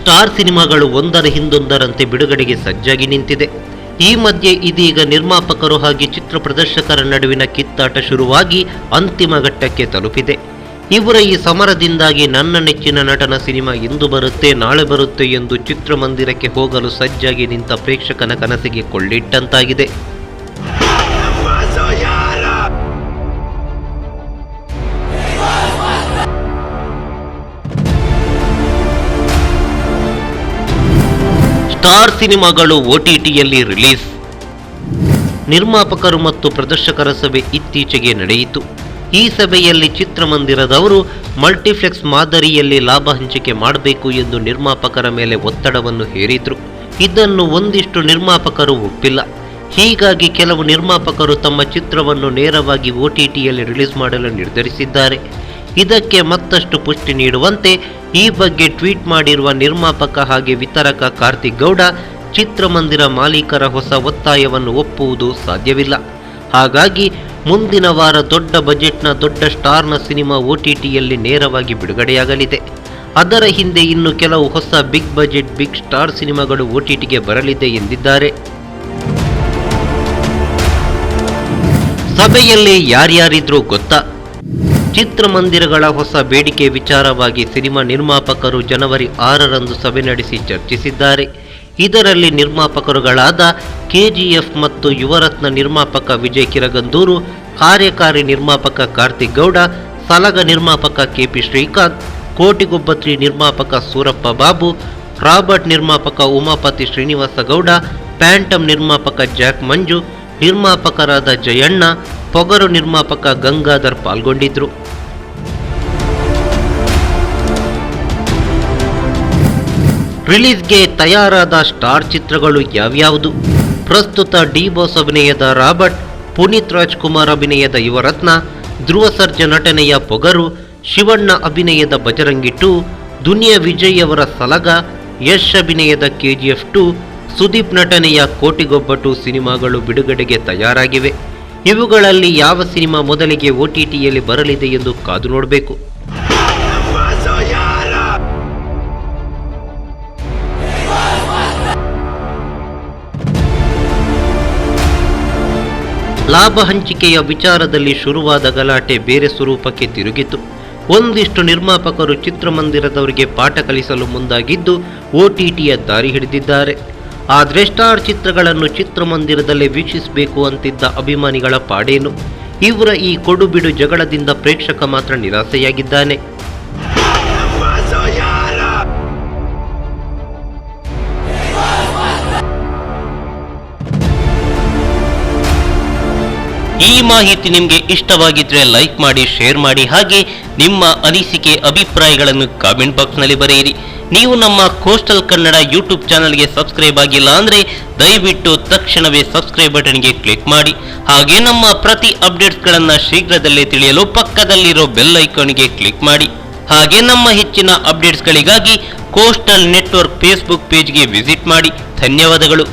Star ಸಿನಿಮಾಗಳು ಒಂದರ ಹಿಂದೊಂದರಂತೆ ಬಿಡುಗಡೆಗೆ ಸಜ್ಜಾಗಿ ನಿಂತಿದೆ. ಈ ಮಧ್ಯೆ ಇದೀಗ ನಿರ್ಮಾಪಕರು ಹಾಗೂ ಚಿತ್ರ ಪ್ರದರ್ಶಕರ ನಡುವಿನ ಕಿತ್ತಾಟ ಶುರುವಾಗಿ ಅಂತಿಮ ಘಟ್ಟಕ್ಕೆ ತಲುಪಿದೆ. ಇವರ ಈ ಸಮರದಿಂದಾಗಿ ನನ್ನ ನೆಚ್ಚಿನ ನಟನ ಸಿನಿಮಾ ಇಂದು ಬರುತ್ತೆ ನಾಳೆ ಬರುತ್ತೆ ಎಂದು ಚಿತ್ರಮಂದಿರಕ್ಕೆ ಹೋಗಲು ಸಜ್ಜಾಗಿ ನಿಂತ ಪ್ರೇಕ್ಷಕನ ಕನಸಿಗೆ ಕೊಳ್ಳಿಟ್ಟಂತಾಗಿದೆ. ಸ್ಟಾರ್ ಸಿನಿಮಾಗಳು OTTಯಲ್ಲಿ ರಿಲೀಸ್. ನಿರ್ಮಾಪಕರು ಮತ್ತು ಪ್ರದರ್ಶಕರ ಸಭೆ ಇತ್ತೀಚೆಗೆ ನಡೆಯಿತು. ಈ ಸಭೆಯಲ್ಲಿ ಚಿತ್ರಮಂದಿರದವರು ಮಲ್ಟಿಪ್ಲೆಕ್ಸ್ ಮಾದರಿಯಲ್ಲಿ ಲಾಭ ಹಂಚಿಕೆ ಮಾಡಬೇಕು ಎಂದು ನಿರ್ಮಾಪಕರ ಮೇಲೆ ಒತ್ತಡವನ್ನು ಹೇರಿದ್ರು. ಇದನ್ನು ಒಂದಿಷ್ಟು ನಿರ್ಮಾಪಕರು ಒಪ್ಪಿಲ್ಲ. ಹೀಗಾಗಿ ಕೆಲವು ನಿರ್ಮಾಪಕರು ತಮ್ಮ ಚಿತ್ರವನ್ನು ನೇರವಾಗಿ OTTಯಲ್ಲಿ ರಿಲೀಸ್ ಮಾಡಲು ನಿರ್ಧರಿಸಿದ್ದಾರೆ. ಇದಕ್ಕೆ ಮತ್ತಷ್ಟು ಪುಷ್ಟಿ ನೀಡುವಂತೆ ಈ ಬಗ್ಗೆ ಟ್ವೀಟ್ ಮಾಡಿರುವ ನಿರ್ಮಾಪಕ ಹಾಗೆ ವಿತರಕ ಕಾರ್ತಿಕ್ ಗೌಡ, ಚಿತ್ರಮಂದಿರ ಮಾಲೀಕರ ಹೊಸ ಒತ್ತಾಯವನ್ನು ಒಪ್ಪುವುದು ಸಾಧ್ಯವಿಲ್ಲ. ಹಾಗಾಗಿ ಮುಂದಿನ ವಾರ ದೊಡ್ಡ ಬಜೆಟ್ನ ದೊಡ್ಡ ಸ್ಟಾರ್ನ ಸಿನಿಮಾ OTTಯಲ್ಲಿ ನೇರವಾಗಿ ಬಿಡುಗಡೆಯಾಗಲಿದೆ. ಅದರ ಹಿಂದೆ ಇನ್ನು ಕೆಲವು ಹೊಸ ಬಿಗ್ ಬಜೆಟ್ ಬಿಗ್ ಸ್ಟಾರ್ ಸಿನಿಮಾಗಳು OTTಗೆ ಬರಲಿದೆ ಎಂದಿದ್ದಾರೆ. ಸಭೆಯಲ್ಲಿ ಯಾರ್ಯಾರಿದ್ರೂ ಗೊತ್ತಾ? ಚಿತ್ರಮಂದಿರಗಳ ಹೊಸ ಬೇಡಿಕೆ ವಿಚಾರವಾಗಿ ಸಿನಿಮಾ ನಿರ್ಮಾಪಕರು ಜನವರಿ 6ರಂದು ಸಭೆ ನಡೆಸಿ ಚರ್ಚಿಸಿದ್ದಾರೆ. ಇದರಲ್ಲಿ ನಿರ್ಮಾಪಕರುಗಳಾದ KGF ಮತ್ತು ಯುವರತ್ನ ನಿರ್ಮಾಪಕ ವಿಜಯ್ ಕಿರಗಂದೂರು, ಕಾರ್ಯಕಾರಿ ನಿರ್ಮಾಪಕ ಕಾರ್ತಿಕ್ ಗೌಡ, ಸಲಗ ನಿರ್ಮಾಪಕ KP ಶ್ರೀಕಾಂತ್, ಕೋಟಿಗೊಬ್ಬ 3 ನಿರ್ಮಾಪಕ ಸೂರಪ್ಪ ಬಾಬು, ರಾಬರ್ಟ್ ನಿರ್ಮಾಪಕ ಉಮಾಪತಿ ಶ್ರೀನಿವಾಸ ಗೌಡ, ಪ್ಯಾಂಟಮ್ ನಿರ್ಮಾಪಕ ಜಾಕ್ ಮಂಜು, ನಿರ್ಮಾಪಕರಾದ ಜಯಣ್ಣ, ಪೊಗರು ನಿರ್ಮಾಪಕ ಗಂಗಾಧರ್ ಪಾಲ್ಗೊಂಡಿದ್ರು. ರಿಲೀಸ್ಗೆ ತಯಾರಾದ ಸ್ಟಾರ್ ಚಿತ್ರಗಳು ಯಾವ್ಯಾವುದು? ಪ್ರಸ್ತುತ ಡಿ ಬಾಸ್ ಅಭಿನಯದ ರಾಬರ್ಟ್, ಪುನೀತ್ ರಾಜ್ಕುಮಾರ್ ಅಭಿನಯದ ಯುವರತ್ನ, ಧ್ರುವ ಸರ್ಜಾ ನಟನೆಯ ಪೊಗರು, ಶಿವಣ್ಣ ಅಭಿನಯದ ಬಜರಂಗಿ 2, ದುನಿಯಾ ವಿಜಯ್ ಅವರ ಸಲಗ, ಯಶ್ ಅಭಿನಯದ KGF 2, ಸುದೀಪ್ ನಟನೆಯ ಕೋಟಿಗೊಬ್ಬ 2 ಸಿನಿಮಾಗಳು ಬಿಡುಗಡೆಗೆ ತಯಾರಾಗಿವೆ. ಇವುಗಳಲ್ಲಿ ಯಾವ ಸಿನಿಮಾ ಮೊದಲಿಗೆ OTTಯಲ್ಲಿ ಬರಲಿದೆ ಎಂದು ಕಾದು ನೋಡಬೇಕು. ಲಾಭ ಹಂಚಿಕೆಯ ವಿಚಾರದಲ್ಲಿ ಶುರುವಾದ ಗಲಾಟೆ ಬೇರೆ ಸ್ವರೂಪಕ್ಕೆ ತಿರುಗಿತು. ಒಂದಿಷ್ಟು ನಿರ್ಮಾಪಕರು ಚಿತ್ರಮಂದಿರದವರಿಗೆ ಪಾಠ ಕಲಿಸಲು ಮುಂದಾಗಿದ್ದು OTTಯ ದಾರಿ ಹಿಡಿದಿದ್ದಾರೆ. ಆದರೆ ಸ್ಟಾರ್ ಚಿತ್ರಗಳನ್ನು ಚಿತ್ರಮಂದಿರದಲ್ಲೇ ವೀಕ್ಷಿಸಬೇಕು ಅಂತಿದ್ದ ಅಭಿಮಾನಿಗಳ ಪಾಡೇನು? ಇವರ ಈ ಕೊಡುಬಿಡು ಜಗಳದಿಂದ ಪ್ರೇಕ್ಷಕ ಮಾತ್ರ ನಿರಾಸೆಯಾಗಿದ್ದಾನೆ. ಈ ಮಾಹಿತಿ ನಿಮಗೆ ಇಷ್ಟವಾಗಿದ್ರೆ ಲೈಕ್ ಮಾಡಿ, ಶೇರ್ ಮಾಡಿ, ಹಾಗೆ ನಿಮ್ಮ ಅನಿಸಿಕೆ ಅಭಿಪ್ರಾಯಗಳನ್ನು ಕಾಮೆಂಟ್ ಬಾಕ್ಸ್ನಲ್ಲಿ ಬರೆಯಿರಿ. ನೀವು ನಮ್ಮ ಕೋಸ್ಟಲ್ ಕನ್ನಡ ಯೂಟ್ಯೂಬ್ ಚಾನಲ್ಗೆ ಸಬ್ಸ್ಕ್ರೈಬ್ ಆಗಿಲ್ಲ ಅಂದರೆ ದಯವಿಟ್ಟು ತಕ್ಷಣವೇ ಸಬ್ಸ್ಕ್ರೈಬ್ ಬಟನ್ಗೆ ಕ್ಲಿಕ್ ಮಾಡಿ. ಹಾಗೆ ನಮ್ಮ ಪ್ರತಿ ಅಪ್ಡೇಟ್ಸ್ಗಳನ್ನು ಶೀಘ್ರದಲ್ಲೇ ತಿಳಿಯಲು ಪಕ್ಕದಲ್ಲಿರೋ ಬೆಲ್ ಐಕಾನ್ಗೆ ಕ್ಲಿಕ್ ಮಾಡಿ. ಹಾಗೆ ನಮ್ಮ ಹೆಚ್ಚಿನ ಅಪ್ಡೇಟ್ಸ್ಗಳಿಗಾಗಿ ಕೋಸ್ಟಲ್ ನೆಟ್ವರ್ಕ್ ಫೇಸ್ಬುಕ್ ಪೇಜ್ಗೆ ವಿಸಿಟ್ ಮಾಡಿ. ಧನ್ಯವಾದಗಳು.